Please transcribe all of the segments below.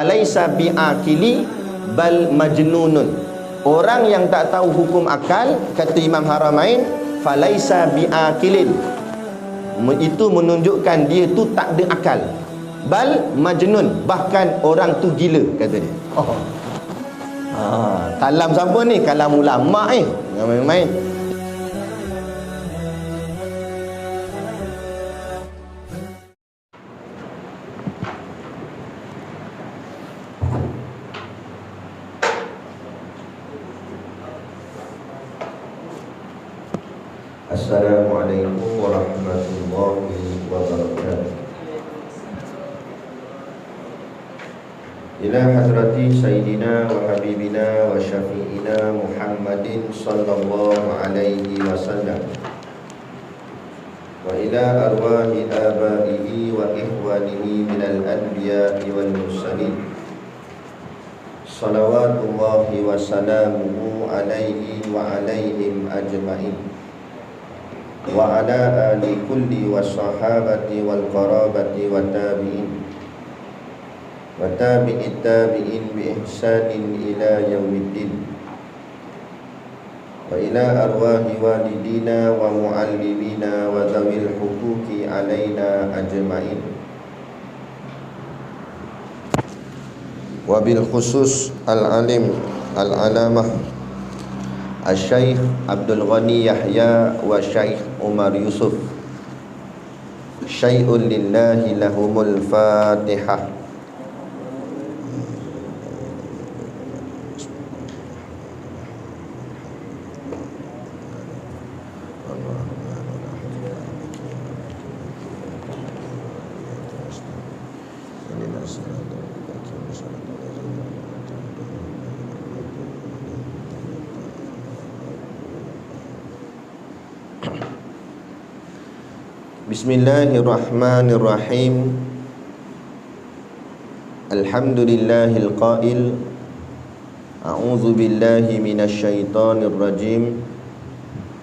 Laisa bi'akili bal majnunun. Orang yang tak tahu hukum akal, kata Imam Haramain, falaisa bi'akilin, itu menunjukkan dia tu tak ada akal. Bal majnun, bahkan orang tu gila, kata dia. Kalam siapa ni? Kalam ulama ni. Jangan main-main. Assalamualaikum warahmatullahi wabarakatuh. Ila hadrati Sayyidina wa Habibina wa Syafi'ina Muhammadin sallallahu alaihi wasallam, wa ila arwahi abaihi wa ikhwanihi minal anbiya'i wal mursalin, salawatullahi wa salamuhu alaihi wa alaihim ajma'in, wa ala ali kulli wa sahabati wal qarabati wa tabi'in wa tabi'it tabi'in bi ihsanin ila yaumiddin, wa ila arwahi walidina wa muallimina wa zawil huquqi alaina ajma'in, wa bil khusus al-alim al-alamah Al-Syaikh Abdul Ghani Yahya wa Syaikh Umar Yusuf. Syai'un lillahi lahumul Fatihah. Bismillahirrahmanirrahim. Alhamdulillahil qail, a'udzu billahi minasy syaithanir rajim.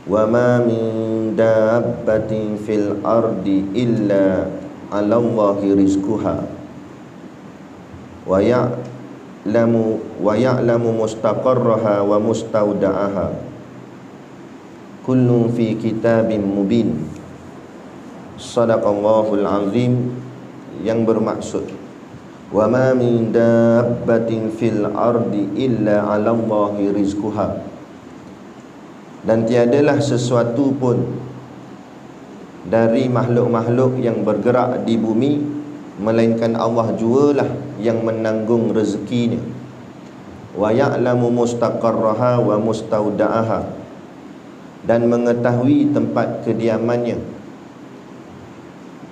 Wa ma min dabbatin fil ardi illa 'alallahi rizquha wa ya'lamu mustaqarraha wa mustawda'aha, kullun fi kitabim mubin. Sadaqallahul azim, yang bermaksud wa ma min dabbatin fil ardi illa 'alallahi rizquha, dan tiadalah sesuatu pun dari makhluk-makhluk yang bergerak di bumi melainkan Allah jualah yang menanggung rezekinya. Wa ya'lamu mustaqarraha wa mustawda'aha, dan mengetahui tempat kediamannya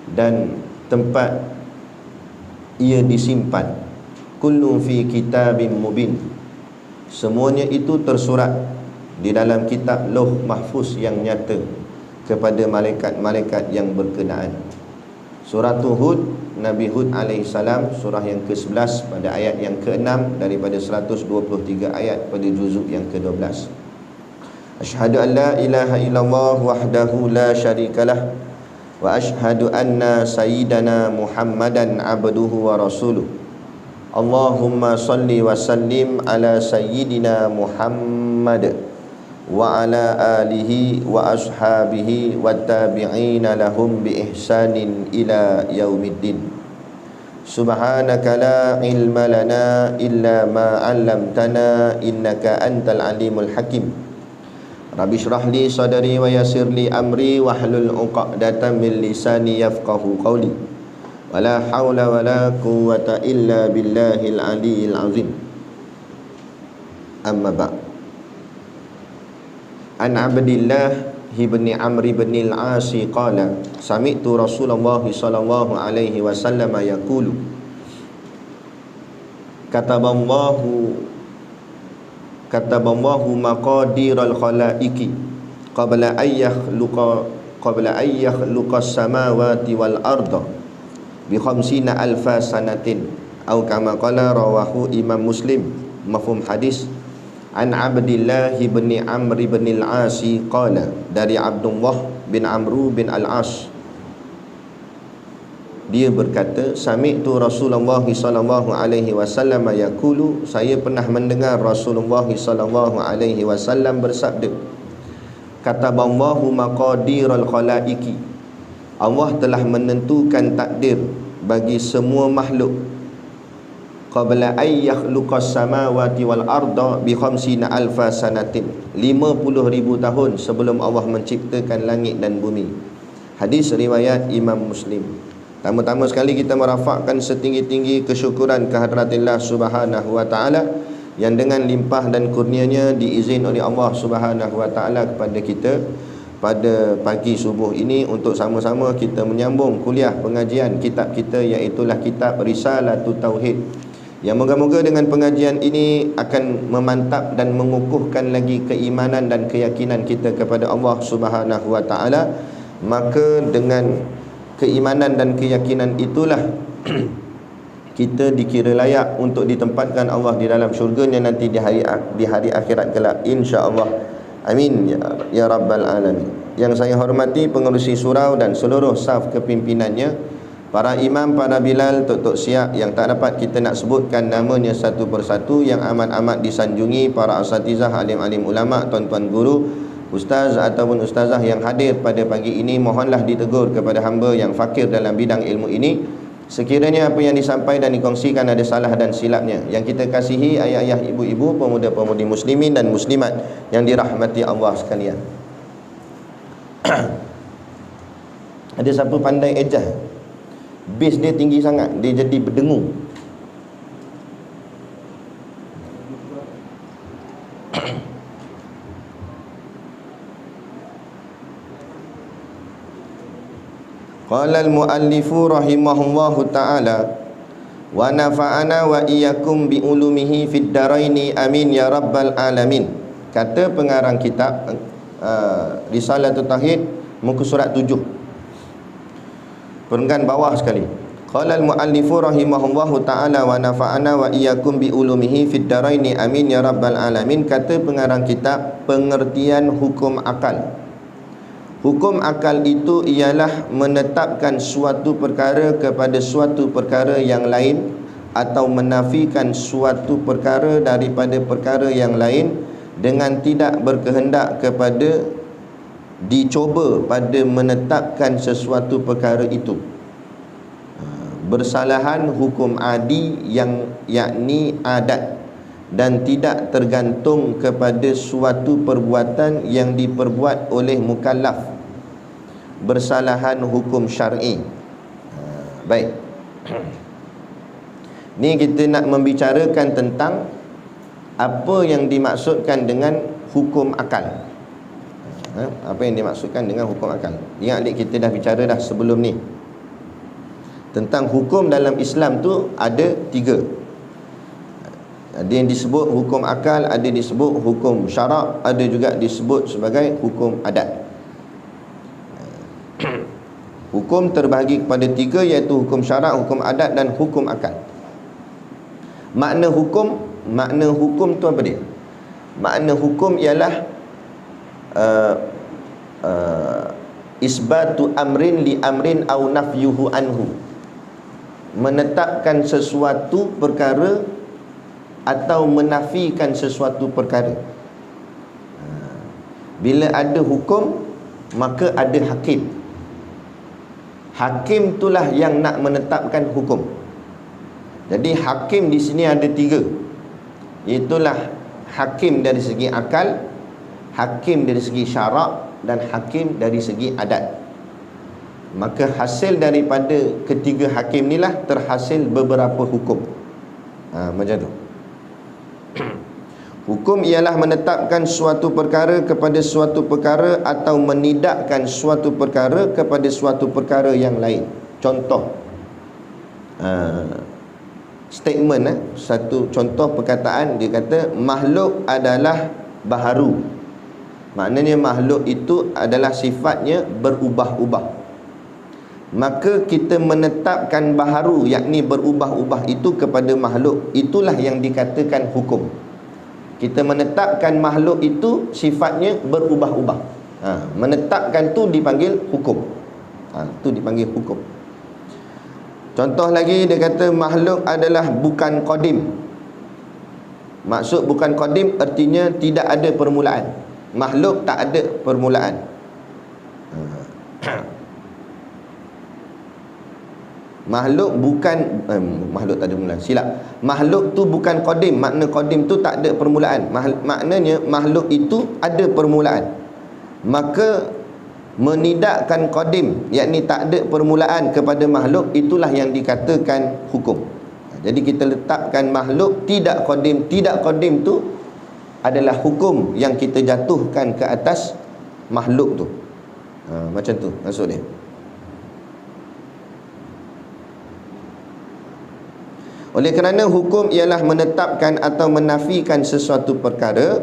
dan tempat ia disimpan. Kullu fi kitabim mubin, semuanya itu tersurat di dalam kitab Lauh Mahfuz yang nyata kepada malaikat-malaikat yang berkenaan. Surah Hud, Nabi Hud alaihissalam, surah yang ke-11 pada ayat yang ke-6 daripada 123 ayat pada juzuk yang ke-12. Asyhadu an la ilaha illallah wahdahu la syarikalah, wa ashhadu anna sayyidana Muhammadan abduhu wa rasuluh. Allahumma salli wa sallim ala sayyidina Muhammad wa ala alihi wa ashabihi wa tabi'ina lahum bi ihsanin ila yaumiddin. Subhanaka la ilma lana illa ma 'allamtana innaka antal alimul hakim. Rabbi syrah li sadri wa yassir li amri wahlul 'uqdatam min lisani yafqahu qawli. Wala haula wala quwwata illa billahil aliyyil azim. Amma ba'd. An Abdillah ibn Amr ibn al-As qala sami'tu Rasulullah sallallahu alaihi wasallam yaqulu kataballahu maqadiral khalaiqi qabla ayyakhlaqas samawati wal arda bi khamsina alfa sanatin, atau kama qala, rawahu Imam Muslim. Mafhum hadis. An Abdillah bin Amr bin al-As qala, dari Abdullah bin Amr bin al-As dia berkata, sami'tu Rasulullah sallallahu alaihi wasallam yaqulu, saya pernah mendengar Rasulullah sallallahu alaihi wasallam bersabda, kataballahu maqadiral khalaiqi, Allah telah menentukan takdir bagi semua makhluk qabla ay yakhluqas samawati wal arda bi khamsina alfa sanatin, 50,000 tahun sebelum Allah menciptakan langit dan bumi. Hadis riwayat Imam Muslim. Pertama-tama sekali kita merafakkan setinggi-tinggi kesyukuran kehadrat-Allah Subhanahu wa taala yang dengan limpah dan kurnianya diizin oleh Allah Subhanahu wa taala kepada kita pada pagi subuh ini untuk sama-sama kita menyambung kuliah pengajian kitab kita, iaitulah kitab Risalatut Tauhid, yang moga-moga dengan pengajian ini akan memantap dan mengukuhkan lagi keimanan dan keyakinan kita kepada Allah Subhanahu wa taala. Maka dengan keimanan dan keyakinan itulah kita dikira layak untuk ditempatkan Allah di dalam syurganya nanti di hari akhirat kelak, insya-Allah. Amin ya rabbal alamin. Yang saya hormati pengerusi surau dan seluruh staf kepimpinannya, para imam, para bilal, tok-tok siap yang tak dapat kita nak sebutkan namanya satu persatu, yang amat-amat disanjungi para asatizah, alim-alim ulama, tuan-tuan guru, ustaz ataupun ustazah yang hadir pada pagi ini, mohonlah ditegur kepada hamba yang fakir dalam bidang ilmu ini. Sekiranya apa yang disampaikan dan dikongsikan ada salah dan silapnya, yang kita kasihi ayah-ayah, ibu-ibu, pemuda-pemudi muslimin dan muslimat yang dirahmati Allah sekalian. Ada siapa pandai ejah? Base dia tinggi sangat, dia jadi berdengung. Qala al-muallifu rahimahullahu ta'ala wa nafa'ana wa iyyakum bi ulumihi fid daraini amin ya rabbal alamin. Kata pengarang kitab Risalatut Tauhid, muka surat 7, perenggan bawah sekali. Qala al-muallifu rahimahullahu ta'ala wa nafa'ana wa iyyakum bi ulumihi fid daraini amin ya rabbal alamin. Kata pengarang kitab, pengertian hukum akal. Hukum akal itu ialah menetapkan suatu perkara kepada suatu perkara yang lain, atau menafikan suatu perkara daripada perkara yang lain dengan tidak berkehendak kepada dicoba pada menetapkan sesuatu perkara itu. Bersalahan hukum adi yang yakni adat dan tidak tergantung kepada suatu perbuatan yang diperbuat oleh mukallaf. Bersalahan hukum syar'i. Baik. Ni kita nak membicarakan tentang apa yang dimaksudkan dengan hukum akal. Apa yang dimaksudkan dengan hukum akal? Ingat adik, kita dah bicara dah sebelum ni. Tentang hukum dalam Islam tu ada 3. Ada yang disebut hukum akal, ada disebut hukum syarak, ada juga disebut sebagai hukum adat. Hukum terbahagi kepada 3, iaitu hukum syarak, hukum adat dan hukum akal. Makna hukum tu apa dia? Makna hukum ialah isbatu amrin li amrin au nafyuhu anhu. Menetapkan sesuatu perkara atau menafikan sesuatu perkara. Bila ada hukum, maka ada hakim. Hakim itulah yang nak menetapkan hukum. Jadi hakim di sini ada 3. Iaitulah hakim dari segi akal, hakim dari segi syarak, dan hakim dari segi adat. Maka hasil daripada ketiga hakim inilah terhasil beberapa hukum. Macam tu. Hukum ialah menetapkan suatu perkara kepada suatu perkara atau menidakkan suatu perkara kepada suatu perkara yang lain. Contoh statement, satu contoh perkataan, dia kata makhluk adalah baharu. Maknanya makhluk itu adalah sifatnya berubah-ubah. Maka kita menetapkan baharu, yakni berubah-ubah itu kepada makhluk. Itulah yang dikatakan hukum. Kita menetapkan makhluk itu sifatnya berubah-ubah. Menetapkan tu dipanggil hukum. Tu dipanggil hukum. Contoh lagi, dia kata makhluk adalah bukan qadim. Maksud bukan qadim artinya tidak ada permulaan. Makhluk tak ada permulaan. Makhluk bukan makhluk tak ada permulaan. Silap. Makhluk tu bukan qadim. Makna qadim tu tak ada permulaan. Maknanya makhluk itu ada permulaan. Maka menidakkan qadim, yakni tak ada permulaan kepada makhluk, itulah yang dikatakan hukum. Jadi kita letakkan makhluk tidak qadim. Tidak qadim tu adalah hukum yang kita jatuhkan ke atas makhluk tu. Macam tu maksud dia. Oleh kerana hukum ialah menetapkan atau menafikan sesuatu perkara,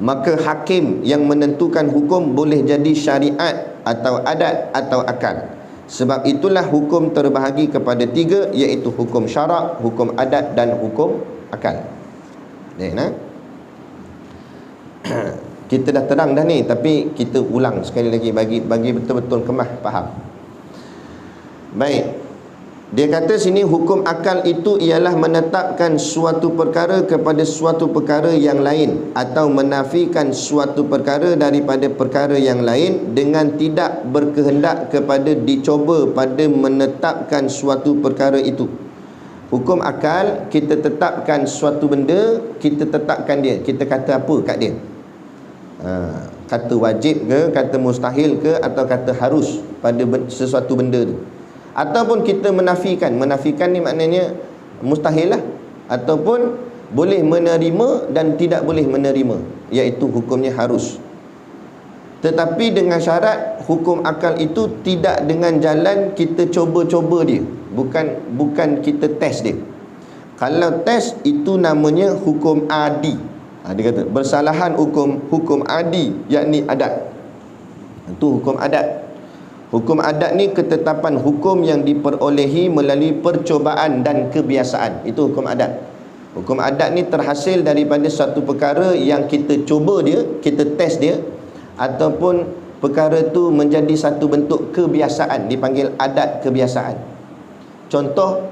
maka hakim yang menentukan hukum boleh jadi syariat atau adat atau akal. Sebab itulah hukum terbahagi kepada tiga, iaitu hukum syarak, hukum adat dan hukum akal. Kita dah terang dah ni, tapi kita ulang sekali lagi bagi betul-betul kemah faham. Baik. Dia kata sini hukum akal itu ialah menetapkan suatu perkara kepada suatu perkara yang lain, atau menafikan suatu perkara daripada perkara yang lain dengan tidak berkehendak kepada dicoba pada menetapkan suatu perkara itu. Hukum akal, kita tetapkan suatu benda, kita tetapkan dia, kita kata apa kat dia, kata wajib ke, kata mustahil ke, atau kata harus pada sesuatu benda tu. Ataupun kita menafikan. Menafikan ni maknanya mustahil lah, ataupun boleh menerima dan tidak boleh menerima, iaitu hukumnya harus. Tetapi dengan syarat hukum akal itu tidak dengan jalan kita cuba-cuba dia, bukan kita test dia. Kalau test itu namanya hukum adi. Dia kata bersalahan hukum adi, yakni adat. Itu hukum adat. Hukum adat ni ketetapan hukum yang diperolehi melalui percobaan dan kebiasaan. Itu hukum adat. Hukum adat ni terhasil daripada satu perkara yang kita cuba dia, kita test dia, ataupun perkara tu menjadi satu bentuk kebiasaan, dipanggil adat kebiasaan. Contoh,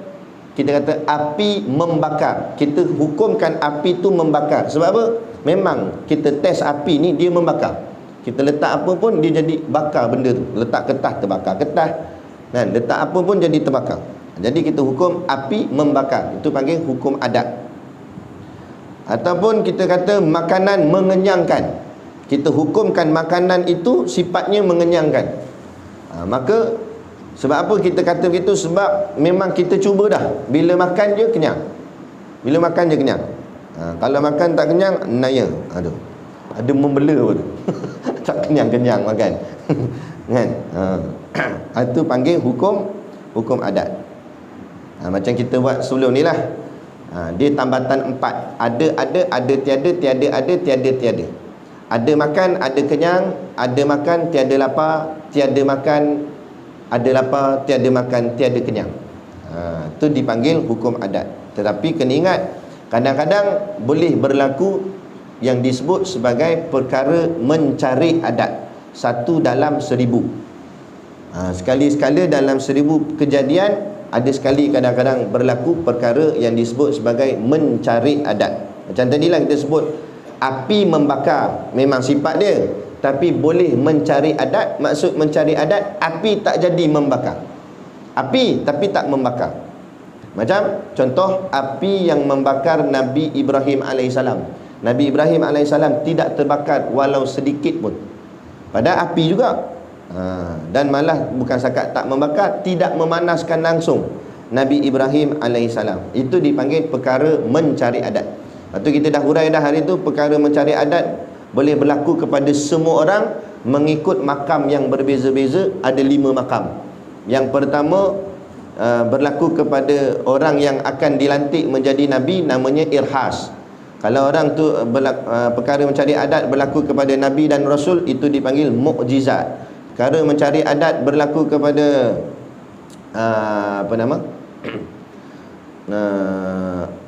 kita kata api membakar. Kita hukumkan api tu membakar. Sebab apa? Memang kita test api ni dia membakar. Kita letak apa pun dia jadi bakar benda tu. Letak kertas terbakar kertas, kan? Letak apa pun jadi terbakar. Jadi kita hukum api membakar. Itu panggil hukum adat. Ataupun kita kata makanan mengenyangkan. Kita hukumkan makanan itu sifatnya mengenyangkan. Maka sebab apa kita kata begitu? Sebab memang kita cuba dah. Bila makan je kenyang. Bila makan je kenyang. Kalau makan tak kenyang, naya. Aduh, ada membela pun. Tak kenyang-kenyang makan. Kan? Itu panggil hukum adat. Macam kita buat sebelum ni lah. Dia tambatan 4. Ada tiada, tiada ada, tiada tiada. Ada makan, ada kenyang. Ada makan, tiada lapar. Tiada makan, ada lapar. Tiada makan, tiada kenyang. Itu dipanggil hukum adat. Tetapi kena ingat, kadang-kadang boleh berlaku yang disebut sebagai perkara mencari adat, 1 dalam 1000. Sekali-sekala dalam 1000 kejadian, ada sekali kadang-kadang berlaku perkara yang disebut sebagai mencari adat. Macam tadilah kita sebut api membakar, memang sifat dia, tapi boleh mencari adat. Maksud mencari adat, api tak jadi membakar, api tapi tak membakar. Macam contoh api yang membakar Nabi Ibrahim AS. Nabi Ibrahim AS tidak terbakar walau sedikit pun. Padahal api juga. Dan malah bukan sakat tak membakar, tidak memanaskan langsung Nabi Ibrahim AS. Itu dipanggil perkara mencari adat. Lepas tu kita dah hurai dah hari tu, perkara mencari adat boleh berlaku kepada semua orang mengikut makam yang berbeza-beza. Ada 5 makam. Yang pertama, berlaku kepada orang yang akan dilantik menjadi Nabi, namanya irhas. Kalau orang tu perkara mencari adat berlaku kepada Nabi dan Rasul, itu dipanggil mukjizat. Perkara mencari adat berlaku kepada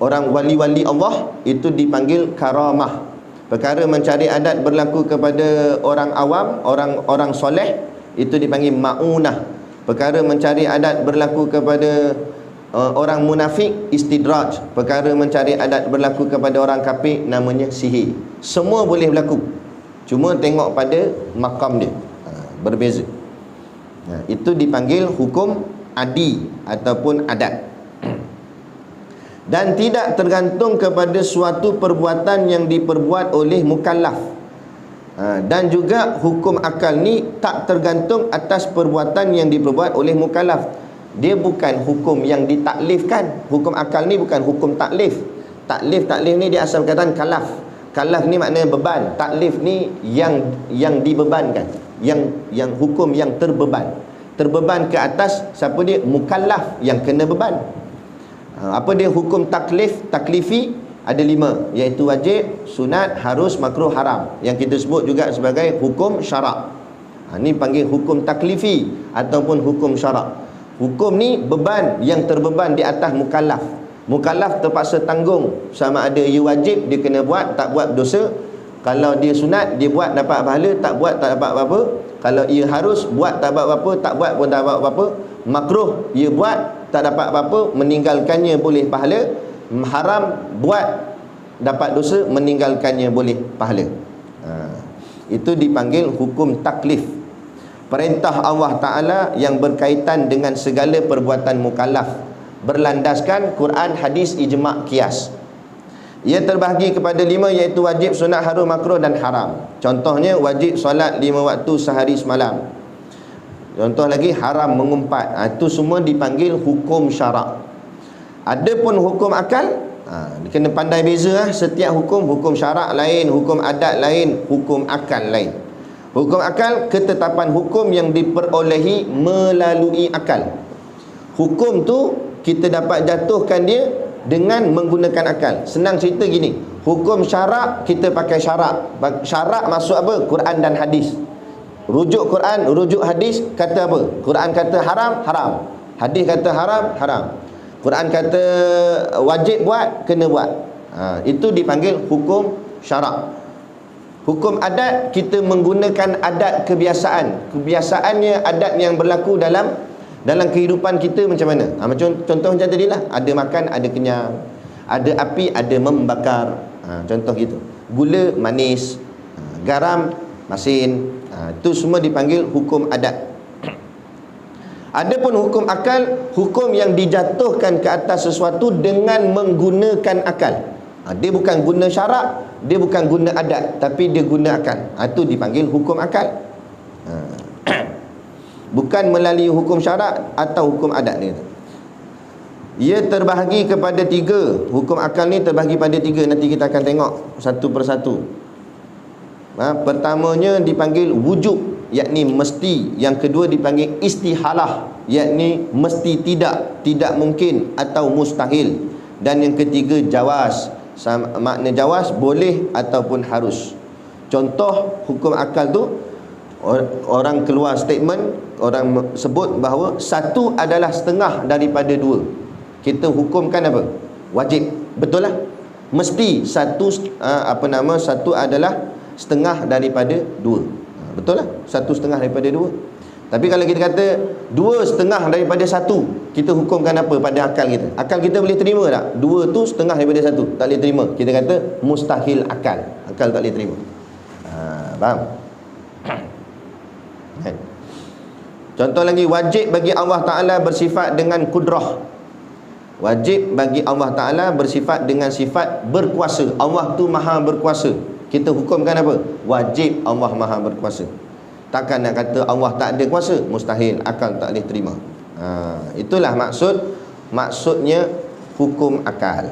orang wali-wali Allah, itu dipanggil karamah. Perkara mencari adat berlaku kepada orang awam, orang soleh, itu dipanggil ma'unah. Perkara mencari adat berlaku kepada orang munafik istidraj, perkara mencari adat berlaku kepada orang kafir namanya sihir. Semua boleh berlaku, cuma tengok pada makam dia, berbeza. Itu dipanggil hukum adi ataupun adat. Dan tidak tergantung kepada suatu perbuatan yang diperbuat oleh mukallaf. Dan juga hukum akal ni tak tergantung atas perbuatan yang diperbuat oleh mukallaf. Dia bukan hukum yang ditaklifkan. Hukum akal ni bukan hukum taklif. Taklif ni dia asal perkataan kalaf. Kalaf ni maknanya beban. Taklif ni yang dibebankan, yang hukum yang terbeban. Terbeban ke atas siapa dia? Mukallaf yang kena beban. Apa dia hukum taklif? Taklifi ada 5, iaitu wajib, sunat, harus, makruh, haram, yang kita sebut juga sebagai hukum syarak. Ni panggil hukum taklifi ataupun hukum syarak. Hukum ni beban yang terbeban di atas mukallaf. Mukallaf terpaksa tanggung, sama ada ia wajib dia kena buat, tak buat dosa. Kalau dia sunat, dia buat dapat pahala, tak buat tak dapat apa-apa. Kalau ia harus, buat tak dapat apa-apa, tak buat pun tak dapat apa-apa. Makruh, ia buat tak dapat apa-apa, meninggalkannya boleh pahala. Haram, buat dapat dosa, meninggalkannya boleh pahala. Itu dipanggil hukum taklif. Perintah Allah Ta'ala yang berkaitan dengan segala perbuatan mukallaf, berlandaskan Quran, hadis, ijma', qiyas. Ia terbahagi kepada 5, iaitu wajib, sunat, haram, makruh dan haram. Contohnya wajib solat 5 waktu sehari semalam. Contoh lagi haram mengumpat. Itu semua dipanggil hukum syarak. Adapun hukum akal, kena pandai beza. Setiap hukum syarak lain, hukum adat lain, hukum akal lain. Hukum akal, ketetapan hukum yang diperolehi melalui akal. Hukum tu kita dapat jatuhkan dia dengan menggunakan akal. Senang cerita gini, hukum syarak kita pakai syarak. Syarak maksud apa? Quran dan hadis. Rujuk Quran, rujuk hadis kata apa? Quran kata haram, haram. Hadis kata haram, haram. Quran kata wajib buat, kena buat. Itu dipanggil hukum syarak. Hukum adat, kita menggunakan adat kebiasaan. Kebiasaannya adat yang berlaku dalam kehidupan kita macam mana. Macam contoh macam tadi lah, ada makan, ada kenyang, ada api, ada membakar. Contoh gitu. Gula, manis, garam, masin. Itu semua dipanggil hukum adat. Adapun hukum akal, hukum yang dijatuhkan ke atas sesuatu dengan menggunakan akal. Dia bukan guna syarak, dia bukan guna adat, tapi dia guna akal. Itu dipanggil hukum akal. Bukan melalui hukum syarak atau hukum adat dia. Ia terbahagi kepada 3. Hukum akal ni terbahagi pada 3. Nanti kita akan tengok satu persatu. Pertamanya dipanggil wujub, yakni mesti. Yang kedua dipanggil istihalah, yakni mesti tidak mungkin atau mustahil. Dan yang ketiga jawaz, makna jawaz boleh ataupun harus. Contoh hukum akal tu, orang keluar statement, orang sebut bahawa 1 adalah setengah daripada 2. Kita hukumkan apa? Wajib. Betul lah. Mesti 1 adalah setengah daripada 2. Betul lah, 1/2 daripada 2. Tapi kalau kita kata 2/2 daripada 1, kita hukumkan apa pada akal kita? Akal kita boleh terima tak? 2 tu setengah daripada 1, tak boleh terima. Kita kata mustahil akal. Akal tak boleh terima. Faham? Contoh lagi, wajib bagi Allah Ta'ala bersifat dengan kudrah. Wajib bagi Allah Ta'ala bersifat dengan sifat berkuasa. Allah tu maha berkuasa. Kita hukumkan apa? Wajib Allah maha berkuasa. Takkan nak kata Allah tak ada kuasa? Mustahil, akal tak boleh terima. Itulah maksudnya hukum akal.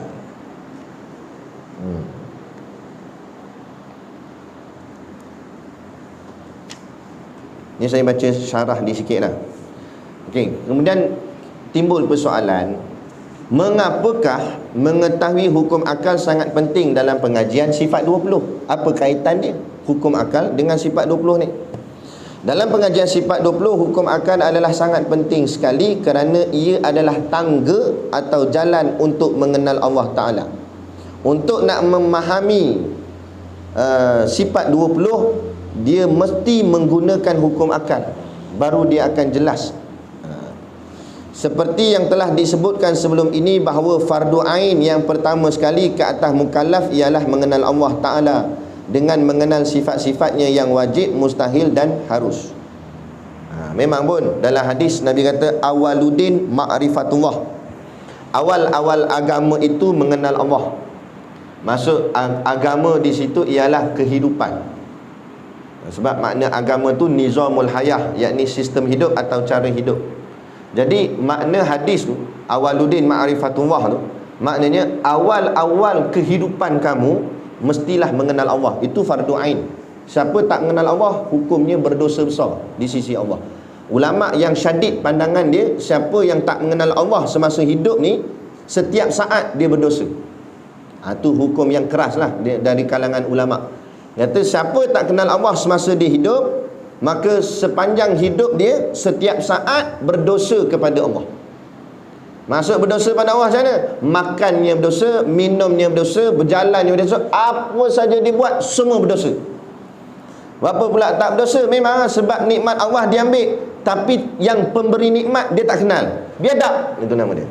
Ini saya baca syarah di sikit lah. Okey, kemudian timbul persoalan, mengapakah mengetahui hukum akal sangat penting dalam pengajian sifat 20? Apa kaitan dia hukum akal dengan sifat 20 ni? Dalam pengajian sifat 20, hukum akal adalah sangat penting sekali kerana ia adalah tangga atau jalan untuk mengenal Allah Ta'ala. Untuk nak memahami sifat 20, dia mesti menggunakan hukum akal, baru dia akan jelas. Seperti yang telah disebutkan sebelum ini bahawa fardu ain yang pertama sekali ke atas mukallaf ialah mengenal Allah Ta'ala dengan mengenal sifat-sifatnya yang wajib, mustahil dan harus. Memang pun dalam hadis Nabi kata awaludin ma'rifatullah. Awal-awal agama itu mengenal Allah. Maksud agama di situ ialah kehidupan. Sebab makna agama tu nizamul hayah, yakni sistem hidup atau cara hidup. Jadi makna hadis tu awaludin ma'rifatullah tu maknanya awal-awal kehidupan kamu mestilah mengenal Allah. Itu fardu ain. Siapa tak mengenal Allah, hukumnya berdosa besar di sisi Allah. Ulama yang syadid pandangan dia, siapa yang tak mengenal Allah semasa hidup ni, setiap saat dia berdosa. Itu hukum yang keras lah dari kalangan ulama. Kata siapa tak kenal Allah semasa dia hidup, maka sepanjang hidup dia setiap saat berdosa kepada Allah. Maksud berdosa pada Allah macam mana? Makannya berdosa, minumnya berdosa, berjalannya berdosa, apa saja dia buat semua berdosa. Berapa pula tak berdosa? Memang sebab nikmat Allah diambil, tapi yang pemberi nikmat dia tak kenal. Biadab, itu nama dia.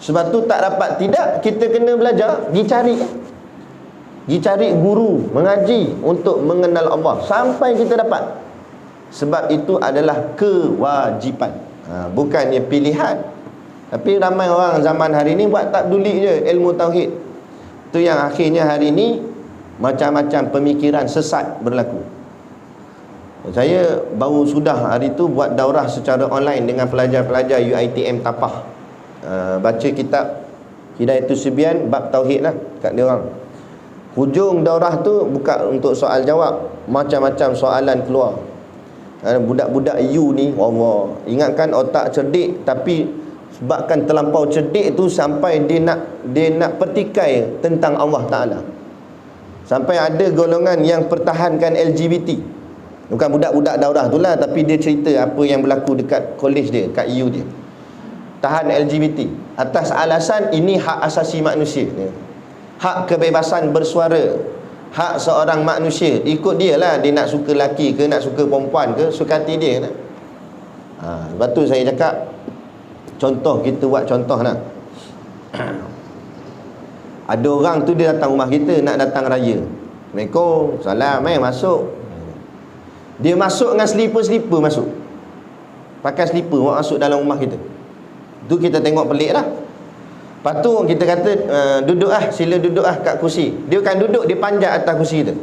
Sebab tu tak dapat tidak, kita kena belajar, pergi cari guru, mengaji untuk mengenal Allah sampai kita dapat. Sebab itu adalah kewajipan, bukannya pilihan. Tapi ramai orang zaman hari ni buat tak peduli je ilmu tauhid. Tu yang akhirnya hari ni macam-macam pemikiran sesat berlaku. Saya baru sudah hari tu buat daurah secara online dengan pelajar-pelajar UiTM Tapah. Baca kitab Hidayatus Sibyan bab tauhid lah kat dia orang. Hujung daurah tu bukan untuk soal jawab, macam-macam soalan keluar. Budak-budak U ni, Allah, ingatkan otak cerdik, tapi sebabkan terlampau cerdik tu sampai dia nak pertikai tentang Allah Ta'ala. Sampai ada golongan yang pertahankan LGBT. Bukan budak-budak daurah tu lah, tapi dia cerita apa yang berlaku dekat college dia, kat U dia. Tahan LGBT atas alasan ini hak asasi manusia, hak kebebasan bersuara, hak seorang manusia. Ikut dia lah, dia nak suka lelaki ke, nak suka perempuan ke, suka hati dia lah. Sebab tu saya cakap, contoh, kita buat contoh lah. Ada orang tu dia datang rumah kita, nak datang raya. Assalamualaikum, salam, masuk. Dia masuk dengan slipper masuk. Pakai slipper masuk dalam rumah kita. Tu kita tengok pelik lah. Lepas tu kita kata duduk sila duduk kat kursi. Dia kan duduk, dia panjat atas kursi kita.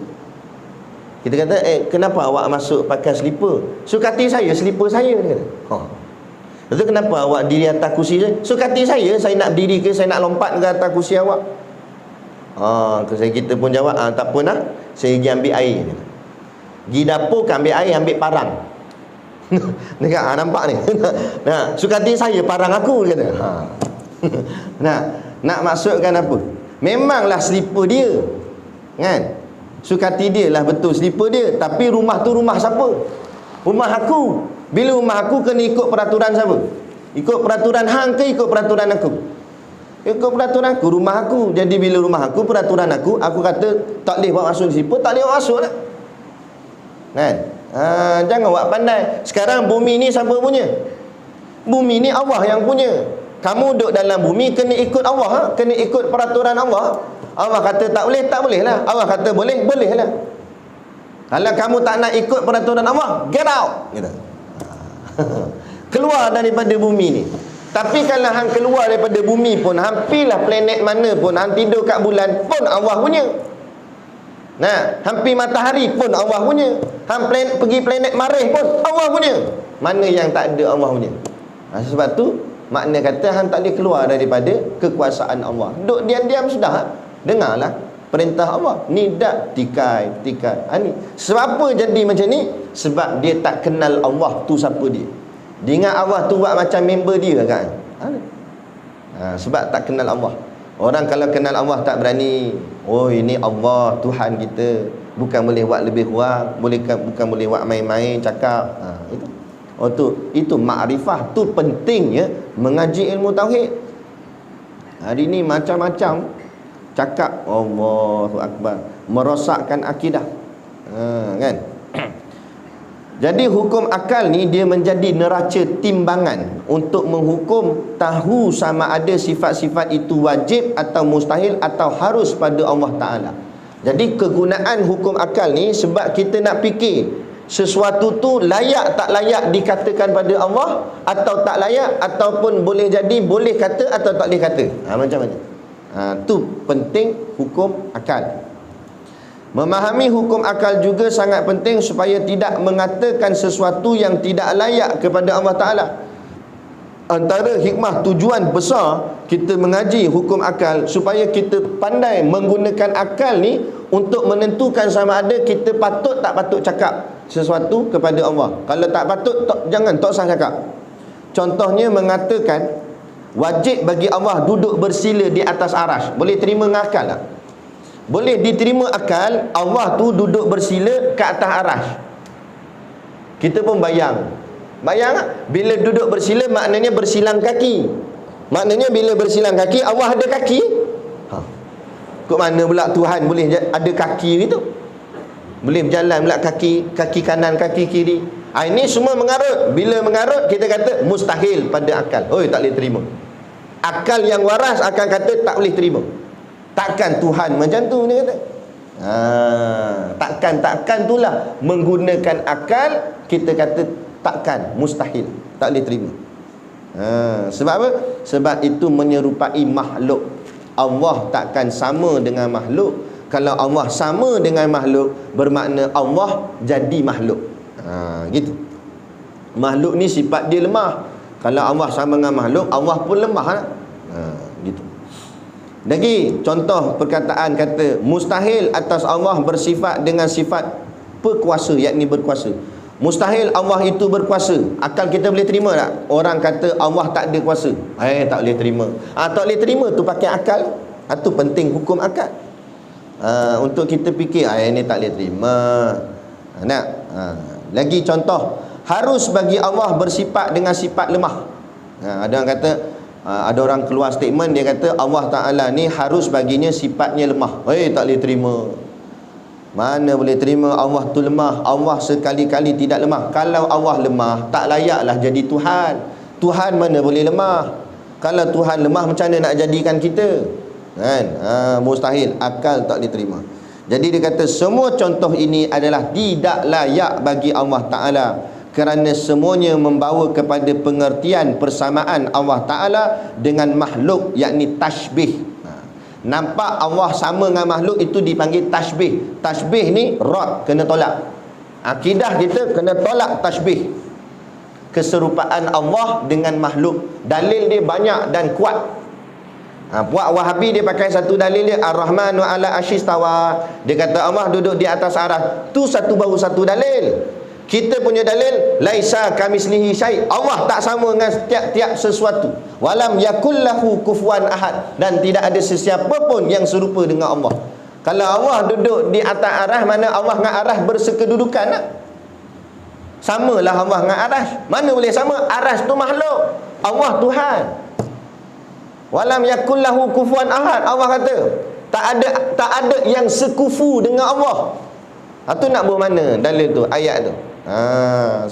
Kita kata kenapa awak masuk pakai slipper? Sukati saya, slipper saya, dia kata. Lepas tu kenapa awak diri atas kursi saya? Sukati saya nak berdiri ke, saya nak lompat ke atas kursi awak? Kita pun jawab, tak apa nak, saya pergi ambil air. Pergi dapur kan ambil air, ambil parang. Dekat nampak ni. Nah, sukati saya parang aku, dia kata. Nak maksudkan apa? Memanglah slipper dia, kan? Sukati dia lah, betul slipper dia. Tapi rumah tu rumah siapa? Rumah aku. Bila rumah aku kena ikut peraturan siapa? Ikut peraturan hang ke ikut peraturan aku? Ikut peraturan aku, rumah aku. Jadi bila rumah aku, peraturan aku kata tak boleh bawa masuk slipper, tak boleh bawa masuk lah, kan? Jangan buat pandai. Sekarang bumi ni siapa punya? Bumi ni Allah yang punya. Kamu duduk dalam bumi kena ikut Allah, kena ikut peraturan Allah. Allah kata tak boleh, tak boleh lah. Allah kata boleh, boleh lah. Kalau kamu tak nak ikut peraturan Allah, get out, gitu. Keluar daripada bumi ni. Tapi kalau hang keluar daripada bumi pun, hampirlah planet mana pun, hang tidur kat bulan pun Allah punya. Nah, hampir matahari pun Allah punya. Hang pergi planet Marikh pun Allah punya. Mana yang tak ada Allah punya? Sebab tu makna kata hang tak boleh keluar daripada kekuasaan Allah. Duduk diam-diam sudah. Dengarlah perintah Allah. Ni dak tikai. Ni. Sebab apa jadi macam ni? Sebab dia tak kenal Allah tu siapa dia. Dia ingat Allah tu buat macam member dia kan? Sebab tak kenal Allah. Orang kalau kenal Allah tak berani. Oh, ini Allah Tuhan kita. Bukan boleh buat lebih kurang, bukan boleh buat main-main cakap. Itu makrifah. Tu pentingnya mengaji ilmu tauhid. Hari ni macam-macam cakap Allahu Akbar, merosakkan akidah, kan? Jadi hukum akal ni dia menjadi neraca timbangan untuk menghukum tahu sama ada sifat-sifat itu wajib atau mustahil atau harus pada Allah Ta'ala. Jadi kegunaan hukum akal ni sebab kita nak fikir sesuatu tu layak tak layak dikatakan pada Allah atau tak layak, ataupun boleh jadi boleh kata atau tak boleh kata. Macam mana? Tu penting hukum akal. Memahami hukum akal juga sangat penting supaya tidak mengatakan sesuatu yang tidak layak kepada Allah Ta'ala. Antara hikmah tujuan besar kita mengaji hukum akal supaya kita pandai menggunakan akal ni untuk menentukan sama ada kita patut tak patut cakap sesuatu kepada Allah. Kalau tak patut, jangan, tak usah cakap. Contohnya mengatakan wajib bagi Allah duduk bersila di atas arasy. Boleh terima dengan akal tak? Boleh diterima akal Allah tu duduk bersila ke atas arasy. Kita pun bayang tak? Bila duduk bersila maknanya bersilang kaki. Maknanya bila bersilang kaki Allah ada kaki. Kok mana pula Tuhan boleh ada kaki gitu? Boleh berjalan pula kaki kanan, kaki kiri. Ini semua mengarut. Bila mengarut kita kata mustahil pada akal. Tak boleh terima. Akal yang waras akan kata tak boleh terima. Takkan Tuhan macam tu dia kata. Takkan itulah menggunakan akal kita kata takkan, mustahil, tak boleh terima. Sebab apa? Sebab itu menyerupai makhluk. Allah takkan sama dengan makhluk. Kalau Allah sama dengan makhluk, bermakna Allah jadi makhluk. Gitu. Makhluk ni sifat dia lemah. Kalau Allah sama dengan makhluk, Allah pun lemah. Gitu. Lagi contoh perkataan kata mustahil atas Allah bersifat dengan sifat berkuasa, yakni berkuasa. Mustahil Allah itu berkuasa. Akal kita boleh terima tak? Orang kata Allah tak ada kuasa. Tak boleh terima. Tak boleh terima tu pakai akal. Itu penting hukum akal. Untuk kita fikir ini tak boleh terima. Lagi contoh, harus bagi Allah bersifat dengan sifat lemah. Ada orang kata, ada orang keluar statement, dia kata Allah Ta'ala ni harus baginya sifatnya lemah. Tak boleh terima. Mana boleh terima Allah tu lemah? Allah sekali-kali tidak lemah. Kalau Allah lemah, tak layaklah jadi Tuhan. Tuhan mana boleh lemah? Kalau Tuhan lemah, macam mana nak jadikan kita? Kan? Mustahil. Akal tak boleh terima. Jadi dia kata semua contoh ini adalah tidak layak bagi Allah Ta'ala, kerana semuanya membawa kepada pengertian persamaan Allah Ta'ala dengan makhluk, yakni tashbih. Nampak Allah sama dengan makhluk, itu dipanggil tashbih. Tashbih ni rad, kena tolak. Akidah kita kena tolak tashbih, keserupaan Allah dengan makhluk. Dalil dia banyak dan kuat. Puak Wahabi dia pakai satu dalil dia, Ar-Rahmanu ala ashistawa. Dia kata Allah duduk di atas arasy. Tu baru satu dalil. Kita punya dalil, laisa kamislihi syai'. Allah tak sama dengan tiap-tiap sesuatu. Walam yakullahu kufuwan ahad. Dan tidak ada sesiapa pun yang serupa dengan Allah. Kalau Allah duduk di atas arasy, mana Allah dengan arasy bersekedudukan tak? Samalah Allah dengan arasy. Mana boleh sama? Arasy tu makhluk, Allah Tuhan. Walam yakullahu kufuwan ahad. Allah kata tak ada yang sekufu dengan Allah. Itu nak buat mana dalil tu, ayat tu?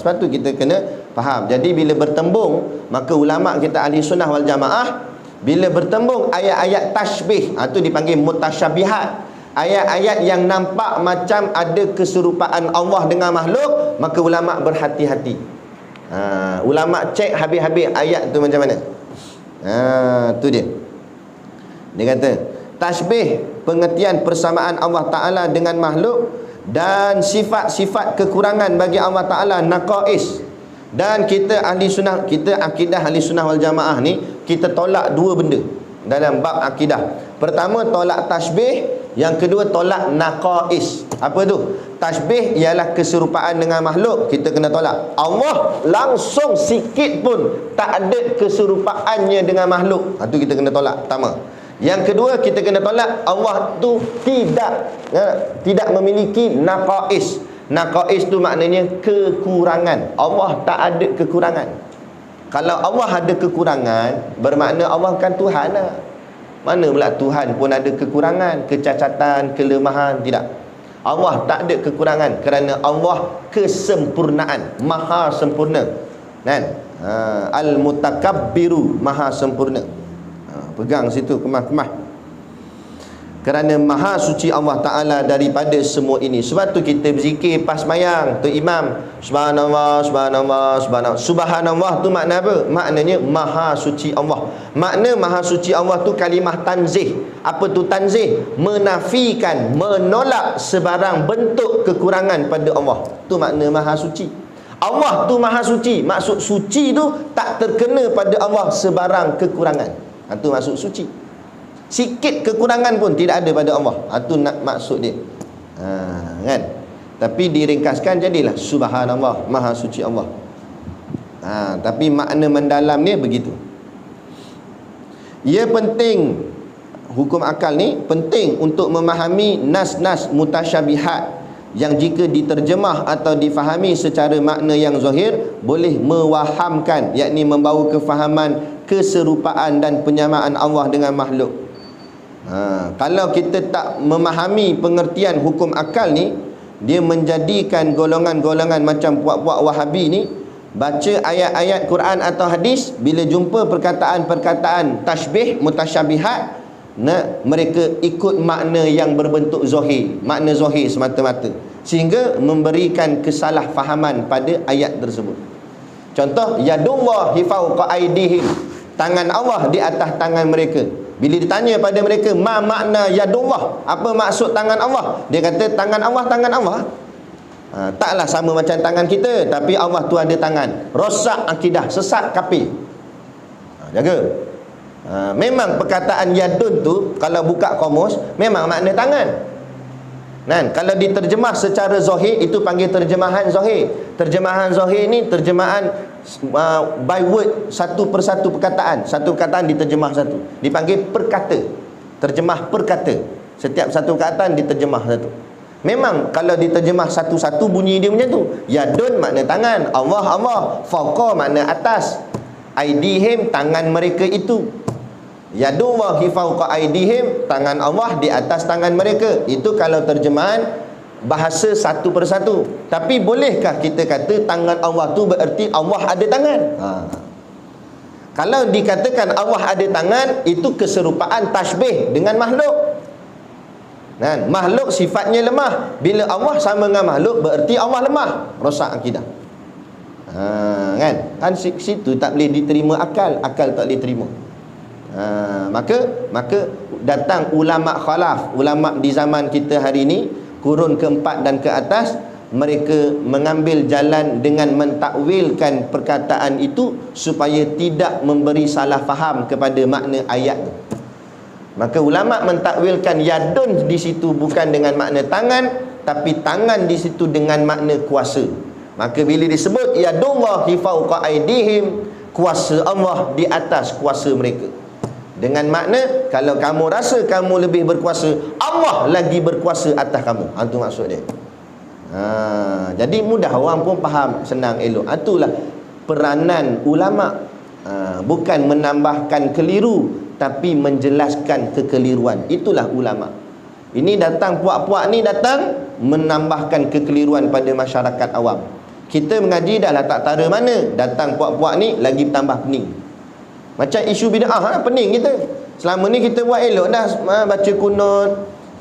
Sebab tu kita kena faham. Jadi bila bertembung, maka ulama kita ahli sunnah wal jamaah, bila bertembung ayat-ayat tashbih, itu dipanggil mutasyabihat. Ayat-ayat yang nampak macam ada keserupaan Allah dengan makhluk, maka ulama berhati-hati. Ulama cek habis-habis ayat tu macam mana. Tu dia. Dia kata tashbih, pengertian persamaan Allah Ta'ala dengan makhluk, dan sifat-sifat kekurangan bagi Allah Ta'ala, naqais. Dan kita ahli sunnah, kita akidah ahli sunnah wal jamaah ni, kita tolak dua benda dalam bab akidah. Pertama tolak tashbih, yang kedua tolak naqais. Apa tu? Tashbih ialah keserupaan dengan makhluk, kita kena tolak. Allah langsung sikit pun tak ada keserupaannya dengan makhluk. Itu kita kena tolak. Pertama. Yang kedua, kita kena tolak Allah tu tidak memiliki naqais. Naqais tu maknanya kekurangan. Allah tak ada kekurangan. Kalau Allah ada kekurangan, bermakna Allah kan Tuhan lah. Mana pula Tuhan pun ada kekurangan, kecacatan, kelemahan? Tidak. Allah tak ada kekurangan kerana Allah kesempurnaan, maha sempurna. Kan? Al-mutakabbiru, maha sempurna. Pegang situ, kemah-kemah. Kerana maha suci Allah Ta'ala daripada semua ini. Sebab tu kita berzikir pas mayang tu imam, subhanallah, subhanallah, subhanallah. Subhanallah tu makna apa? Maknanya maha suci Allah. Makna maha suci Allah tu kalimah tanzih. Apa tu tanzih? Menafikan, menolak sebarang bentuk kekurangan pada Allah. Tu makna maha suci. Allah tu maha suci. Maksud suci tu tak terkena pada Allah sebarang kekurangan. Itu maksud suci. Sikit kekurangan pun tidak ada pada Allah. Itu nak maksud dia. Kan? Tapi diringkaskan jadilah subhanallah, maha suci Allah. Tapi makna mendalam ni begitu. Ia penting, hukum akal ni penting untuk memahami nas-nas mutasyabihat yang jika diterjemah atau difahami secara makna yang zahir boleh mewahamkan, yakni membawa kefahaman keserupaan dan penyamaan Allah dengan makhluk. Kalau kita tak memahami pengertian hukum akal ni, dia menjadikan golongan-golongan macam puak-puak Wahabi ni baca ayat-ayat Quran atau hadis, bila jumpa perkataan-perkataan tashbih, mutasyabihat, mereka ikut makna yang berbentuk zahir, makna zahir semata-mata, sehingga memberikan kesalahfahaman pada ayat tersebut. Contoh, yadullahi fawqa aydihim, tangan Allah di atas tangan mereka. Bila ditanya pada mereka, ma makna yadullah, apa maksud tangan Allah? Dia kata tangan Allah, tangan Allah. Taklah sama macam tangan kita, tapi Allah tu ada tangan. Rosak akidah, sesat kafir. Jaga. Memang perkataan yadun tu kalau buka kamus memang makna tangan. Kan? Kalau diterjemah secara zahir, itu panggil terjemahan zahir. Terjemahan zahir ni terjemahan by word, satu persatu perkataan. Satu perkataan diterjemah satu, dipanggil perkata. Terjemah perkata. Setiap satu perkataan diterjemah satu. Memang kalau diterjemah satu-satu bunyi dia macam tu. Yadun makna tangan, Allah, Allah. Fawqa makna atas, aidihim tangan mereka itu. Yadullahi fawqa aidihim, tangan Allah di atas tangan mereka. Itu kalau terjemahan bahasa satu persatu. Tapi bolehkah kita kata tangan Allah tu bererti Allah ada tangan? Kalau dikatakan Allah ada tangan, itu keserupaan tashbih dengan makhluk. Kan? Makhluk sifatnya lemah. Bila Allah sama dengan makhluk, bererti Allah lemah. Rosak akidah. Kan situ tak boleh diterima akal. Akal tak boleh terima. Maka datang ulama khalaf, ulama di zaman kita hari ini, kurun keempat dan ke atas, mereka mengambil jalan dengan mentakwilkan perkataan itu supaya tidak memberi salah faham kepada makna ayat. Maka ulama mentakwilkan yadun di situ bukan dengan makna tangan, tapi tangan di situ dengan makna kuasa. Maka bila disebut yadullahi fawqa aydihim, kuasa Allah di atas kuasa mereka. Dengan makna, kalau kamu rasa kamu lebih berkuasa, Allah lagi berkuasa atas kamu. Itu maksud dia. Jadi mudah orang pun faham, senang, elok. Itulah peranan ulama. Bukan menambahkan keliru, tapi menjelaskan kekeliruan. Itulah ulama. Ini datang, puak-puak ni datang menambahkan kekeliruan pada masyarakat awam. Kita mengaji dah lah tak tara mana, datang puak-puak ni lagi tambah pening. Macam isu bid'ah, pening kita. Selama ni kita buat elok dah, baca kunut,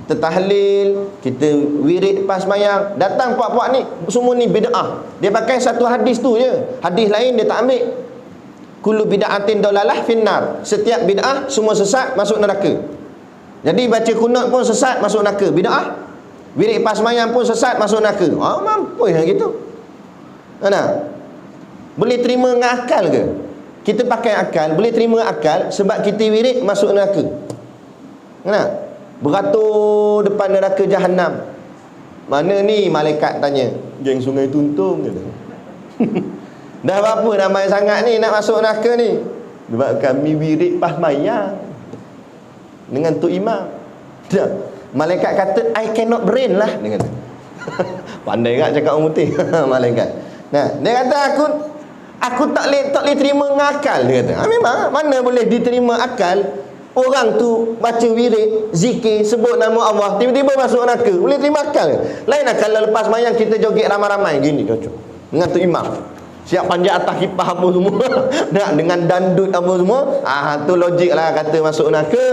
kita tahlil, kita wirid pas mayang. Datang puak-puak ni, semua ni bid'ah. Dia pakai satu hadis tu je, hadis lain dia tak ambil. Kullu bid'atin dalalah finnar, setiap bid'ah semua sesat, masuk neraka. Jadi baca kunut pun sesat, masuk neraka, bid'ah. Wirid pas mayang pun sesat, masuk neraka. Mampu yang gitu. Mana? Boleh terima dengan akal ke? Kita pakai akal, boleh terima akal sebab kita wirid masuk neraka. Kenapa? Beratur depan neraka Jahannam. Mana ni? Malaikat tanya. Geng Sungai Tuntung kata. Dah berapa ramai sangat ni nak masuk neraka ni? Sebab kami wirid pas mayang dengan Tok Imam. Dah. Malaikat kata, I cannot brain lah, dia kata. Pandai tak cakap orang putih. Malaikat. Nah, dia kata aku tak boleh terima dengan akal, dia kata. Memang mana boleh diterima akal. Orang tu baca wirid, zikir, sebut nama Allah, tiba-tiba masuk neraka. Boleh terima akal ke? Lain lah kalau lepas mayang kita joget ramai-ramai gini cocok dengan tu imam, siap panjat atas kipah apa semua dengan dandut apa semua. Tu logik lah kata masuk neraka.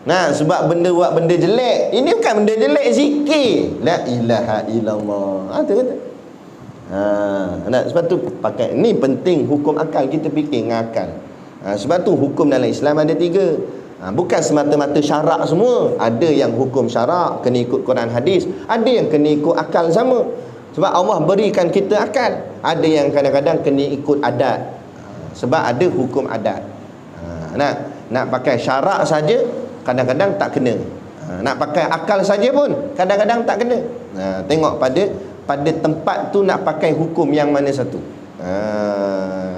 Nah, sebab benda buat benda jelek. Ini bukan benda jelek, zikir la ilaha illallah. Tu kata. Sebab tu pakai ni penting hukum akal, kita fikir dengan akal. Sebab tu hukum dalam Islam ada 3. Bukan semata-mata syarak semua. Ada yang hukum syarak kena ikut Quran hadis, ada yang kena ikut akal sama. Sebab Allah berikan kita akal. Ada yang kadang-kadang kena ikut adat. Sebab ada hukum adat. Nak pakai syarak saja kadang-kadang tak kena. Nak pakai akal saja pun kadang-kadang tak kena. Tengok pada tempat tu nak pakai hukum yang mana satu.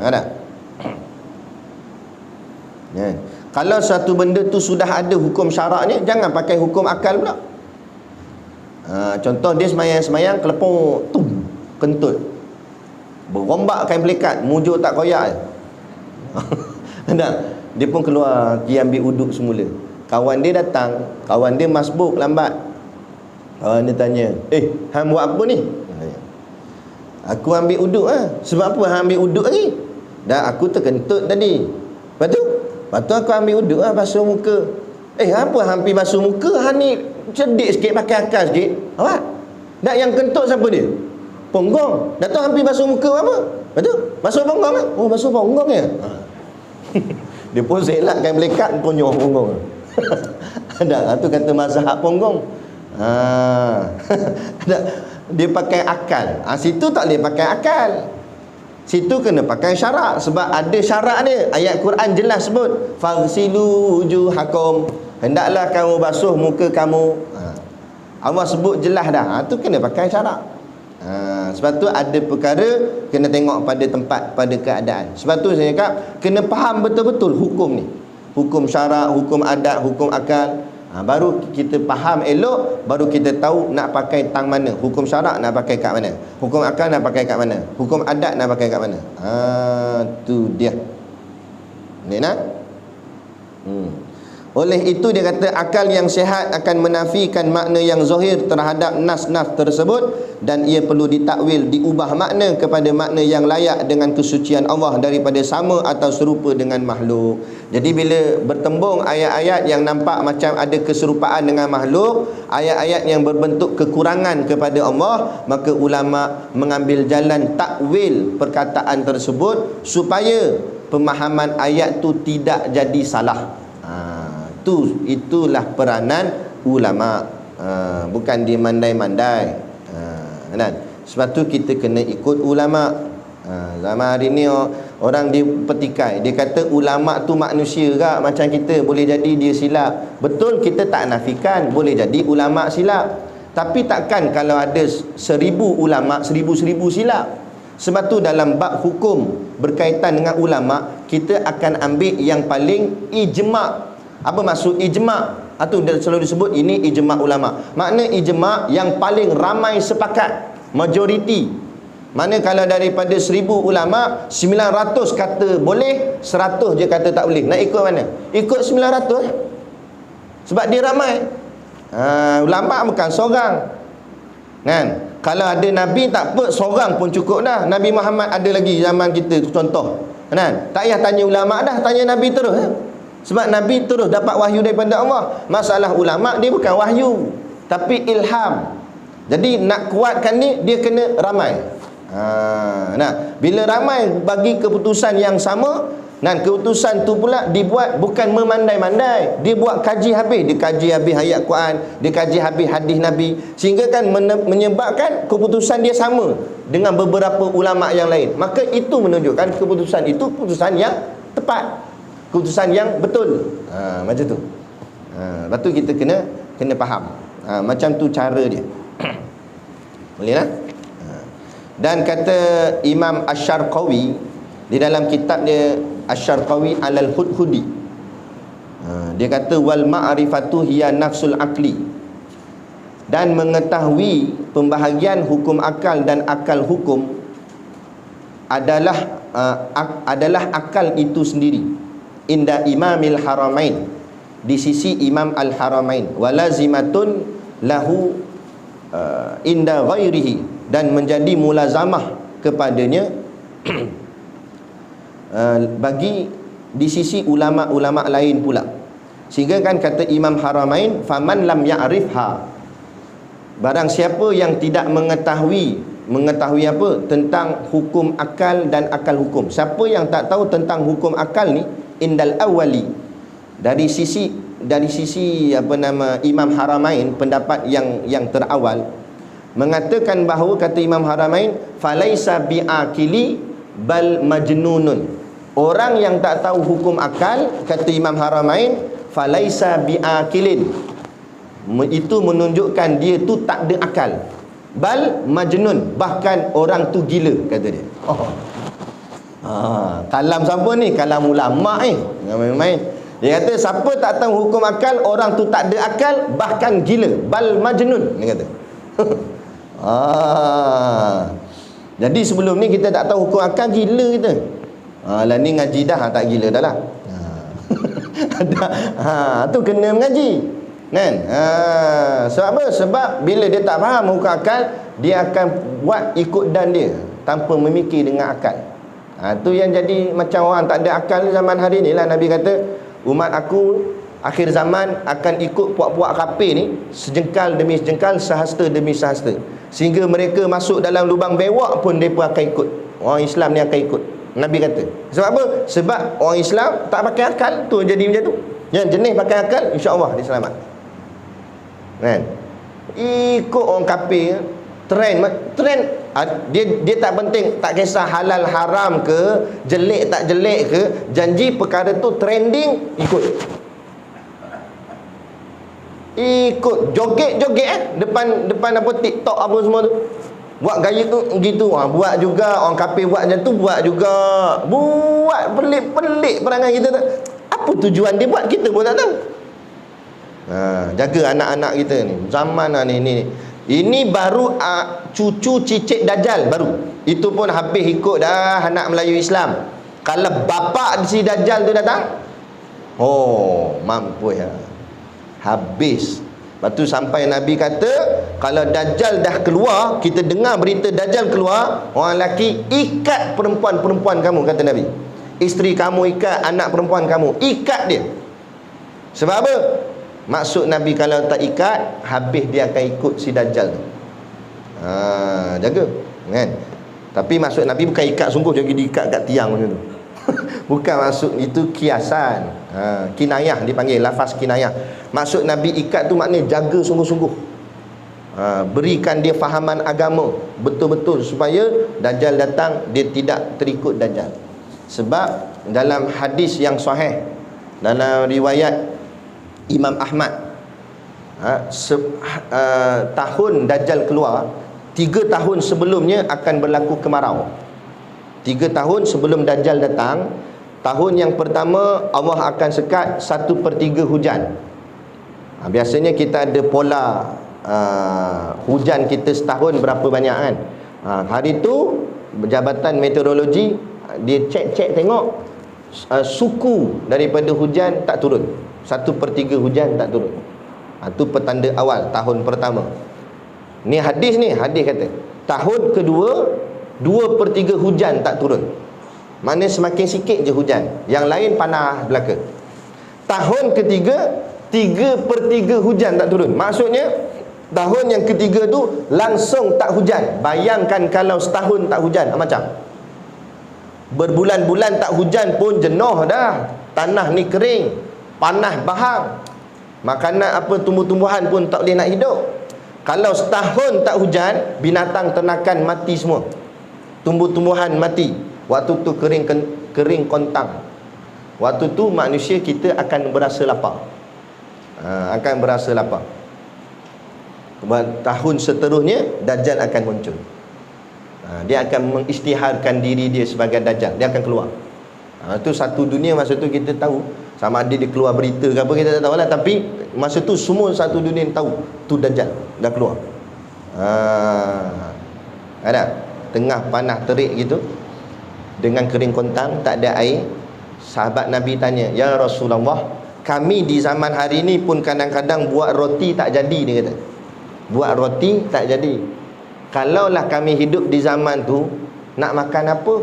Ada. Kalau satu benda tu sudah ada hukum syaraknya, jangan pakai hukum akal pula. Contoh dia semayang-semayang kelepon tum kentut, berombak kain pelikat, mujur tak koyak. Dia pun keluar pergi ambil uduk semula. Kawan dia datang, kawan dia masbuk lambat. Kawan dia tanya, hang buat apa ni? Aku ambil uduk Sebab apa hang ambil uduk lagi? Dah aku terkentut tadi. Lepas tu aku ambil uduk basuh muka. Apa hampir basuh muka? Hang ni cerdik sikit, pakai akal sikit. Awak nak yang kentut siapa dia? Ponggong. Dah tu hampir basuh muka apa? Lepas tu basuh ponggong kan? Oh, basuh ponggong ya? Dia pun selak kain melekat, ponyoh ponggong. Ada tu kata mazhab ponggong. Dia pakai akal. Situ tak boleh pakai akal. Situ kena pakai syarak. Sebab ada syarak dia. Ayat Quran jelas sebut, faghsilu wujuhakum, hendaklah kamu basuh muka kamu. Allah sebut jelas dah. Tu kena pakai syarak. Sebab tu ada perkara kena tengok pada tempat, pada keadaan. Sebab tu saya cakap kena faham betul-betul hukum ni. Hukum syarak, hukum adat, hukum akal. Baru kita faham elok, baru kita tahu nak pakai tang mana. Hukum syarak nak pakai kat mana, hukum akal nak pakai kat mana, hukum adat nak pakai kat mana. Tu dia. Ni nak. Oleh itu dia kata akal yang sihat akan menafikan makna yang zahir terhadap nas-nas tersebut, dan ia perlu ditakwil, diubah makna kepada makna yang layak dengan kesucian Allah daripada sama atau serupa dengan makhluk. Jadi bila bertembung ayat-ayat yang nampak macam ada keserupaan dengan makhluk, ayat-ayat yang berbentuk kekurangan kepada Allah, maka ulama mengambil jalan takwil perkataan tersebut supaya pemahaman ayat tu tidak jadi salah. Itulah peranan ulama. Bukan dia mandai-mandai. Sebab tu kita kena ikut ulama. Zaman hari ni orang dia petikai, dia kata ulama tu manusia ke macam kita, boleh jadi dia silap. Betul, kita tak nafikan boleh jadi ulama silap. Tapi takkan kalau ada 1000 ulama, 1000 silap. Sebab tu dalam bab hukum berkaitan dengan ulama, kita akan ambil yang paling ijma'. Apa maksud ijma'? Itu selalu disebut ini ijma' ulama. Makna ijma' yang paling ramai sepakat, majoriti. Mana kalau daripada 1000 ulama, 900 kata boleh, 100 je kata tak boleh. Nak ikut mana? Ikut 900. Sebab dia ramai. Ulama bukan seorang. Kan? Kalau ada Nabi tak apa, seorang pun cukup dah. Nabi Muhammad ada lagi zaman kita, contoh. Kan? Tak payah tanya ulama dah, tanya Nabi terus. Sebab Nabi terus dapat wahyu daripada Allah. Masalah ulama dia bukan wahyu, tapi ilham. Jadi nak kuatkan ni, dia kena ramai. Bila ramai bagi keputusan yang sama, dan keputusan tu pula dibuat bukan memandai-mandai. Dia buat kaji habis. Dia kaji habis ayat Quran, dia kaji habis hadis Nabi, sehingga kan menyebabkan keputusan dia sama dengan beberapa ulama yang lain. Maka itu menunjukkan keputusan itu keputusan yang tepat, keputusan yang betul. Macam tu. Lepas tu kita kena faham. Macam tu cara dia. Boleh lah. Dan kata Imam Asy-Syarqawi di dalam kitab dia Asy-Syarqawi Alal Hudhudi, dia kata wal ma'rifatu hiya nafsul aqli, dan mengetahui pembahagian hukum akal dan akal hukum adalah akal itu sendiri. Inda Imamil Haramain, di sisi Imam Al-Haramain, walazimatun lahu inda ghairihi, dan menjadi mulazamah kepadanya bagi di sisi ulama-ulama lain pula. Sehingga kan kata Imam Haramain, faman lam ya'rifha, barang siapa yang tidak mengetahui apa tentang hukum akal dan akal hukum. Siapa yang tak tahu tentang hukum akal ni, indal awali, dari sisi apa nama Imam Haramain, pendapat yang terawal mengatakan bahawa, kata Imam Haramain, falaisa bi'akili bal majnunun. Orang yang tak tahu hukum akal, kata Imam Haramain, falaisa bi'akilin, itu menunjukkan dia tu tak ada akal, bal majnun, bahkan orang tu gila, kata dia. Kalam siapa ni? Kalam ulama main-main. Dia kata siapa tak tahu hukum akal, orang tu tak ada akal, bahkan gila, bal majnun, dia kata. Jadi sebelum ni kita tak tahu hukum akal, gila kita. Lah ni ngaji dah tak gila dah lah. Tu kena mengaji kan. Sebab apa? Sebab bila dia tak faham hukum akal, dia akan buat ikut dan dia tanpa memikir dengan akal. Tu yang jadi macam orang tak ada akal zaman hari ni lah. Nabi kata umat aku akhir zaman akan ikut puak-puak kafir ni, sejengkal demi sejengkal, sehasta demi sehasta, sehingga mereka masuk dalam lubang bewak pun mereka akan ikut. Orang Islam ni akan ikut, Nabi kata. Sebab apa? Sebab orang Islam tak pakai akal, tu jadi macam tu. Yang jenis pakai akal, insya-Allah dia selamat. Kan? Ikut orang kafir, trend dia tak penting, tak kisah halal haram ke, jelek tak jelek ke, janji perkara tu trending, ikut joget-joget depan apa TikTok apa semua tu. Buat gaya tu gitu, buat juga orang kafir buat macam tu, buat juga, buat pelik-pelik perangai kita tak. Apa tujuan dia buat, kita pun tak tahu. Jaga anak-anak kita ni, zaman ni. Ini baru cucu cicit Dajjal baru. Itu pun habis ikut dah anak Melayu Islam. Kalau bapak si Dajjal tu datang, mampu ya, habis. Lepas tu sampai Nabi kata, kalau Dajjal dah keluar, kita dengar berita Dajjal keluar, orang lelaki ikat perempuan-perempuan kamu, kata Nabi. Isteri kamu ikat, anak perempuan kamu ikat dia. Sebab apa? Maksud Nabi kalau tak ikat, habis dia akan ikut si Dajjal tu. Jaga kan. Tapi maksud Nabi bukan ikat sungguh, jadi diikat kat tiang macam tu. Bukan, maksud itu kiasan. Kinayah dipanggil, lafaz kinayah. Maksud Nabi ikat tu maknanya jaga sungguh-sungguh. Berikan dia fahaman agama betul-betul, supaya Dajjal datang dia tidak terikut Dajjal. Sebab dalam hadis yang sahih, dalam riwayat Imam Ahmad, tahun Dajjal keluar, 3 tahun sebelumnya akan berlaku kemarau. 3 tahun sebelum Dajjal datang, tahun yang pertama Allah akan sekat 1/3 hujan. Biasanya kita ada pola hujan kita setahun berapa banyak kan. Hari tu Jabatan Meteorologi dia cek tengok, suku daripada hujan tak turun, 1/3 hujan tak turun. Itu petanda awal tahun pertama. Ni hadis kata tahun kedua 2/3 hujan tak turun. Maknanya semakin sikit je hujan, yang lain panas belaka. Tahun ketiga 3/3 hujan tak turun. Maksudnya tahun yang ketiga tu langsung tak hujan. Bayangkan kalau setahun tak hujan, macam berbulan-bulan tak hujan pun jenuh dah. Tanah ni kering, panas bahang, makanan apa tumbuh-tumbuhan pun tak boleh nak hidup. Kalau setahun tak hujan, binatang ternakan mati semua, tumbuh-tumbuhan mati. Waktu tu kering kontang. Waktu tu manusia kita akan berasa lapar. Tahun seterusnya Dajjal akan muncul. Dia akan mengisytiharkan diri dia sebagai Dajjal. Dia akan keluar. Itu satu dunia masa tu kita tahu. Sama ada dia keluar berita ke apa, kita tak tahu lah. Tapi masa tu semua satu dunia tahu tu Dajjal dah keluar. Ada tengah panas terik gitu, dengan kering kontang, tak ada air. Sahabat Nabi tanya, "Ya Rasulullah, kami di zaman hari ni pun kadang-kadang buat roti tak jadi, dia kata. Buat roti tak jadi. Kalaulah kami hidup di zaman tu, nak makan apa?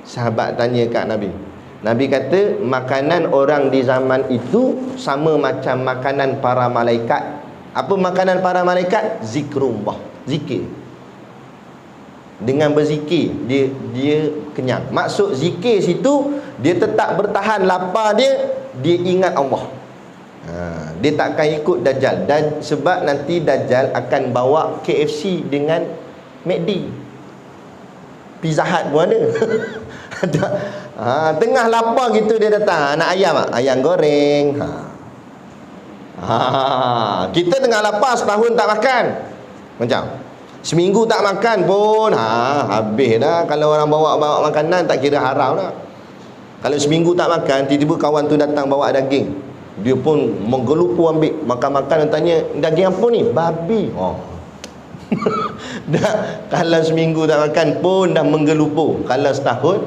Sahabat tanya kat Nabi. Nabi kata, makanan orang di zaman itu sama macam makanan para malaikat. Apa makanan para malaikat? Zikrullah, zikir. Dengan berzikir dia kenyang. Maksud zikir situ, dia tetap bertahan lapar dia ingat Allah. Dia takkan ikut Dajjal. Dan sebab nanti Dajjal akan bawa KFC dengan McD, Pizza Hut pun ada. Tengah lapar gitu dia datang, nak ayam tak? Ayam goreng. Kita tengah lapar setahun tak makan, macam seminggu tak makan pun habis dah. Kalau orang bawa makanan tak kira haram dah. Kalau seminggu tak makan, tiba-tiba kawan tu datang bawa daging, dia pun menggelupu ambil, makan-makan. Tanya, daging apa ni? Babi. Dah, kalau seminggu tak makan pun dah menggelupu. Kalau setahun,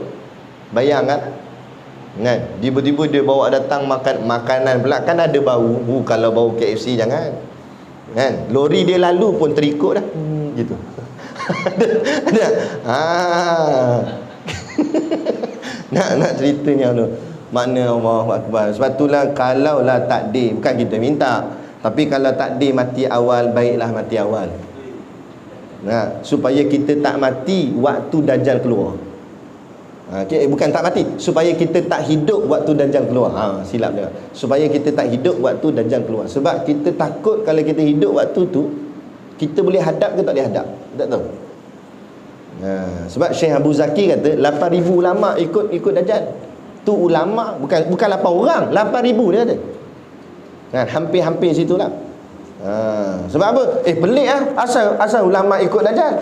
bayangkan kan, tiba-tiba dia bawa datang makan makanan pula, kan ada bau. Kalau bau KFC jangan kan, lori dia lalu pun terikut dah gitu. Ada nak ceritanya tu makna Allahu Akbar. Sebab itulah kalaulah takdir, bukan kita minta, tapi kalau takdir mati awal, baiklah mati awal. Supaya kita tak mati waktu Dajjal keluar. Bukan tak mati, supaya kita tak hidup waktu Dajjal keluar. Silap dia. Supaya kita tak hidup waktu Dajjal keluar. Sebab kita takut kalau kita hidup waktu tu, kita boleh hadap ke tak boleh hadap, tak tahu. Sebab Syekh Abu Zaki kata 8,000 ulama ikut Dajjal. Tu ulama, bukan 8 orang, 8,000 dia kata. Hampir-hampir situlah. Sebab apa? Pelik asal ulama ikut Dajjal.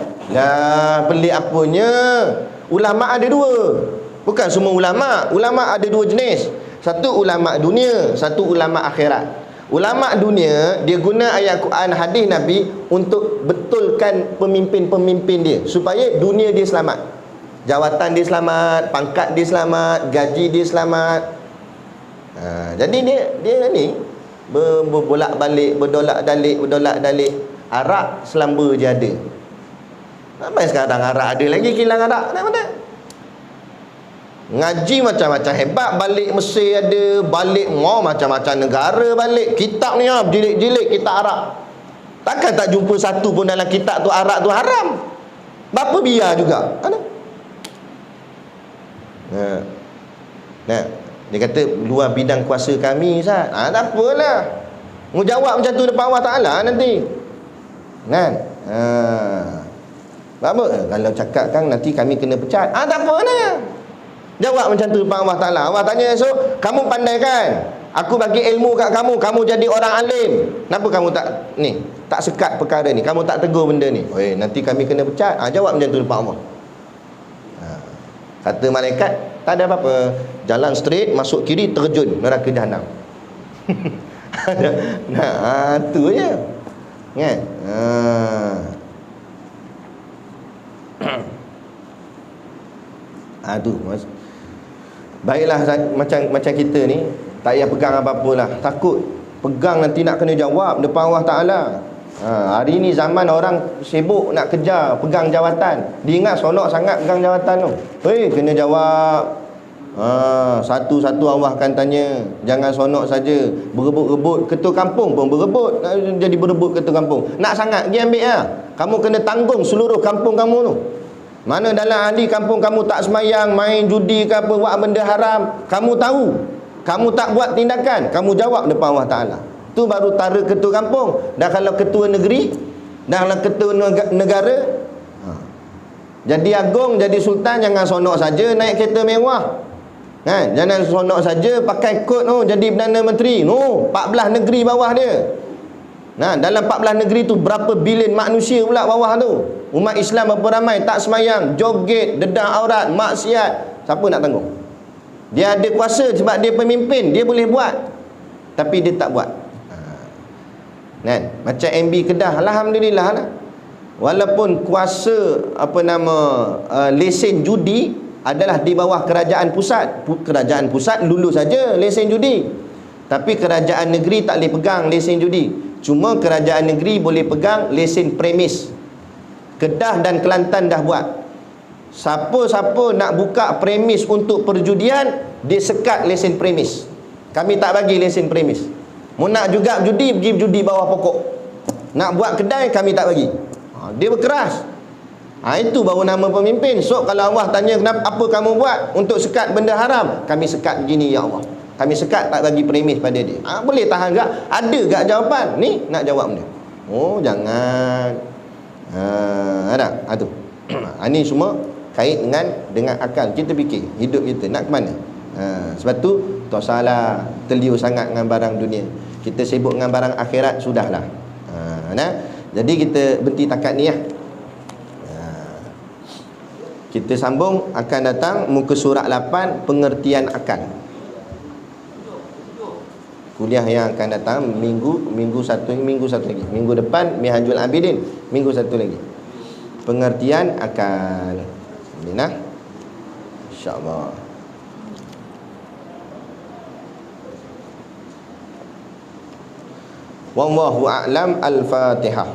Pelik apanya? Ulama ada dua. Bukan semua ulama. Ulama ada dua jenis. Satu ulama dunia, satu ulama akhirat. Ulama dunia, dia guna ayat Quran, hadis Nabi untuk betulkan pemimpin-pemimpin dia, supaya dunia dia selamat. Jawatan dia selamat, pangkat dia selamat, gaji dia selamat. Jadi dia ni berbolak-balik, berdolak-dalik. Arak selamba je ada. Sampai sekarang arak ada lagi, kilang arak tak ada. Ngaji macam-macam hebat, balik Mesir ada, balik macam-macam negara balik. Kitab ni berjilid-jilid kitab arak. Takkan tak jumpa satu pun dalam kitab tu arak tu haram. Berapa biar juga ada. Dia kata luar bidang kuasa kami, Ustaz. Tak apalah. Mu jawab macam tu depan Allah Ta'ala nanti. Kan? Apa? Kalau cakap kan nanti kami kena pecat. Tak apalah. Jawab macam tu depan Allah Ta'ala. Allah tanya esok, kamu pandai kan? Aku bagi ilmu kat kamu, kamu jadi orang alim. Kenapa kamu tak sekat perkara ni? Kamu tak tegur benda ni? Nanti kami kena pecat. Jawab macam tu depan Allah. Kata malaikat, tak ada apa-apa. Jalan straight, masuk kiri, terjun neraka jahanam. Tu je. Kan? Tu baiklah, macam kita ni tak payah pegang apa-apa lah. Takut pegang nanti nak kena jawab depan Allah Ta'ala. Hari ni zaman orang sibuk nak kejar pegang jawatan. Dia ingat sonok sangat pegang jawatan tu. Kena jawab. Satu-satu Allah akan tanya. Jangan sonok saja berebut-rebut. Ketua kampung pun berebut, jadi berebut ketua kampung. Nak sangat pergi ambil lah. Kamu kena tanggung seluruh kampung kamu tu. Mana dalam ahli kampung kamu tak semayang, main judi ke apa, buat benda haram, kamu tahu, kamu tak buat tindakan, kamu jawab depan Allah Ta'ala. Tu baru tara ketua kampung. Dan kalau ketua negeri, dan kalau ketua negara, jadi agung, jadi sultan, jangan sonok saja naik kereta mewah. Jangan sonok saja pakai kod jadi Perdana Menteri. 14 negeri bawah dia. Dalam 14 negeri tu berapa bilion manusia pula bawah tu. Umat Islam berapa ramai tak semayang, joget, dedah aurat, maksiat. Siapa nak tanggung? Dia ada kuasa sebab dia pemimpin, dia boleh buat, tapi dia tak buat. Macam MB Kedah, alhamdulillah lah. Walaupun kuasa lesen judi adalah di bawah kerajaan pusat. Kerajaan pusat lulus saja lesen judi. Tapi kerajaan negeri tak boleh pegang lesen judi. Cuma kerajaan negeri boleh pegang lesen premis. Kedah dan Kelantan dah buat. Siapa-siapa nak buka premis untuk perjudian, dia sekat lesen premis. Kami tak bagi lesen premis. Mu nak juga judi, pergi judi bawah pokok. Nak buat kedai, kami tak bagi. Dia berkeras. Itu baru nama pemimpin. So kalau Allah tanya kenapa, apa kamu buat untuk sekat benda haram, kami sekat begini ya Allah. Kami sekat tak bagi premis pada dia. Boleh tahan tak? Ada tak jawapan? Ni nak jawab benda. Oh jangan. Ada. Tu. Ini semua kait dengan akal. Kita fikir hidup kita nak ke mana. Sebab tu tak salah terliur sangat dengan barang dunia. Kita sibuk dengan barang akhirat, sudahlah. Jadi kita berhenti takat ni ya. Kita sambung, akan datang muka surat 8, pengertian akal. Kuliah yang akan datang minggu satu lagi. Minggu depan Minhajul Abidin, minggu satu lagi. Pengertian akal. Nah, insya-Allah. Wallahu a'lam. Al-Fatihah.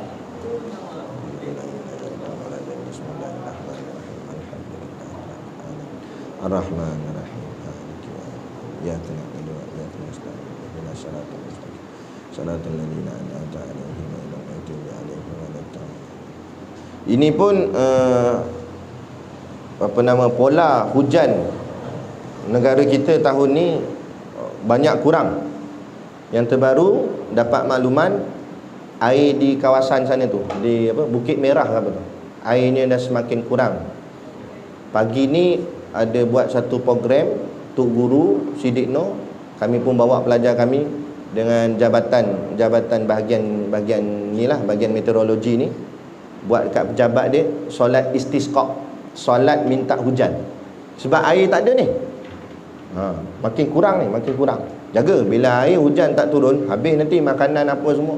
Ar-Rahmanir-Rahim. Ya Tuhan, ya Tuhan. Ini pun pola hujan negara kita tahun ni banyak kurang. Yang terbaru dapat makluman air di kawasan sana tu, di Bukit Merah apa tu, airnya dah semakin kurang. Pagi ni ada buat satu program Tok Guru Siddiq Noh, kami pun bawa pelajar kami dengan jabatan bahagian ni lah, bahagian meteorologi ni, buat dekat pejabat dia solat istisqa, solat minta hujan. Sebab air tak ada ni. Makin kurang ni, makin kurang. Jaga bila air hujan tak turun, habis nanti makanan apa semua.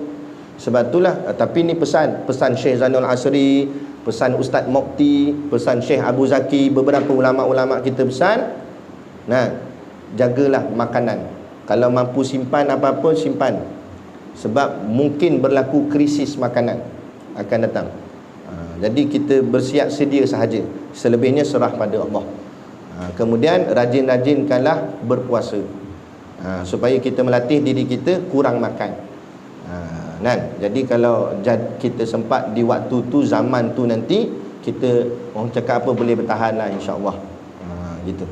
Sebab itulah, tapi ni pesan Syekh Zainul Asri, pesan Ustaz Mokti, pesan Syekh Abu Zaki, beberapa ulama-ulama kita pesan. Jagalah makanan. Kalau mampu simpan apa-apa, simpan. Sebab mungkin berlaku krisis makanan akan datang. Jadi kita bersiap sedia sahaja. Selebihnya serah pada Allah. Kemudian rajin-rajinkanlah berpuasa, supaya kita melatih diri kita kurang makan. Jadi kalau kita sempat di waktu tu, zaman tu, nanti kita orang cakap apa boleh bertahan lah, insya-Allah. Gitu.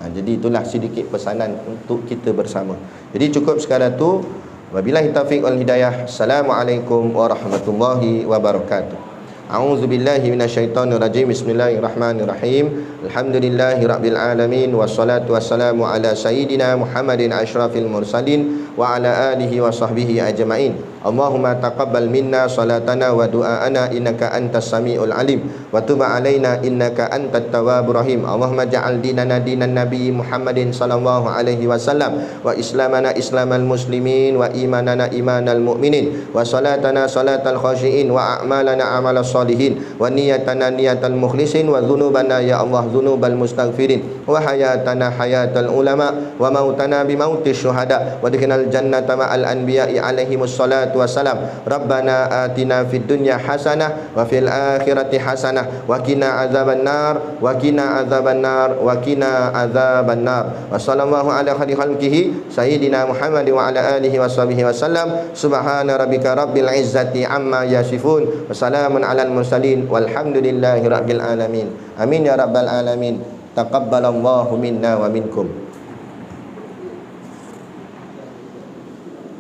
Jadi itulah sedikit pesanan untuk kita bersama. Jadi cukup sekadar tu. Wabillahi taufiq wal hidayah. Assalamualaikum warahmatullahi wabarakatuh. A'udzu billahi minasyaitonir rajim. Bismillahirrahmanirrahim. Alhamdulillahirabbil alamin wassalatu wassalamu ala sayyidina Muhammadin asyrafil mursalin wa ala alihi wa sahbihi ajmain. Allahumma taqabbal minna salatana wa du'aana innaka antas samiul alim wa tub alaina innaka antat tawwabur rahim. Allahumma ja'al dinana dinan nabi Muhammadin sallallahu alaihi wasallam wa islamana islamal muslimin wa imanana imanal mu'minin wa salatana salatal khashiin wa a'malana amalas salihin wa niyatana niyatal mukhlisin wa dhunubana ya Allah dhunubal mustaghfirin wa hayatana hayatal ulama wa mautana bi mautis syuhada wa dikinal jannata ma'al anbiya'i alaihimus salatu wassalam. Rabbana atina fid dunya hasanah wa fil akhirati hasanah wa qina azabannar wa qina azabannar wa qina azabannar. Wa sallallahu ala khairi khalqihi sayyidina Muhammad wa ala alihi wa sahbihi wasallam. Subhana rabbika rabbil izzati amma yasifun wa salamun alal mursalin walhamdulillahi rabbil alamin. Amin ya rabbal alamin. Taqabbalallahu minna wa minkum.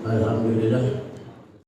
Alhamdulillah.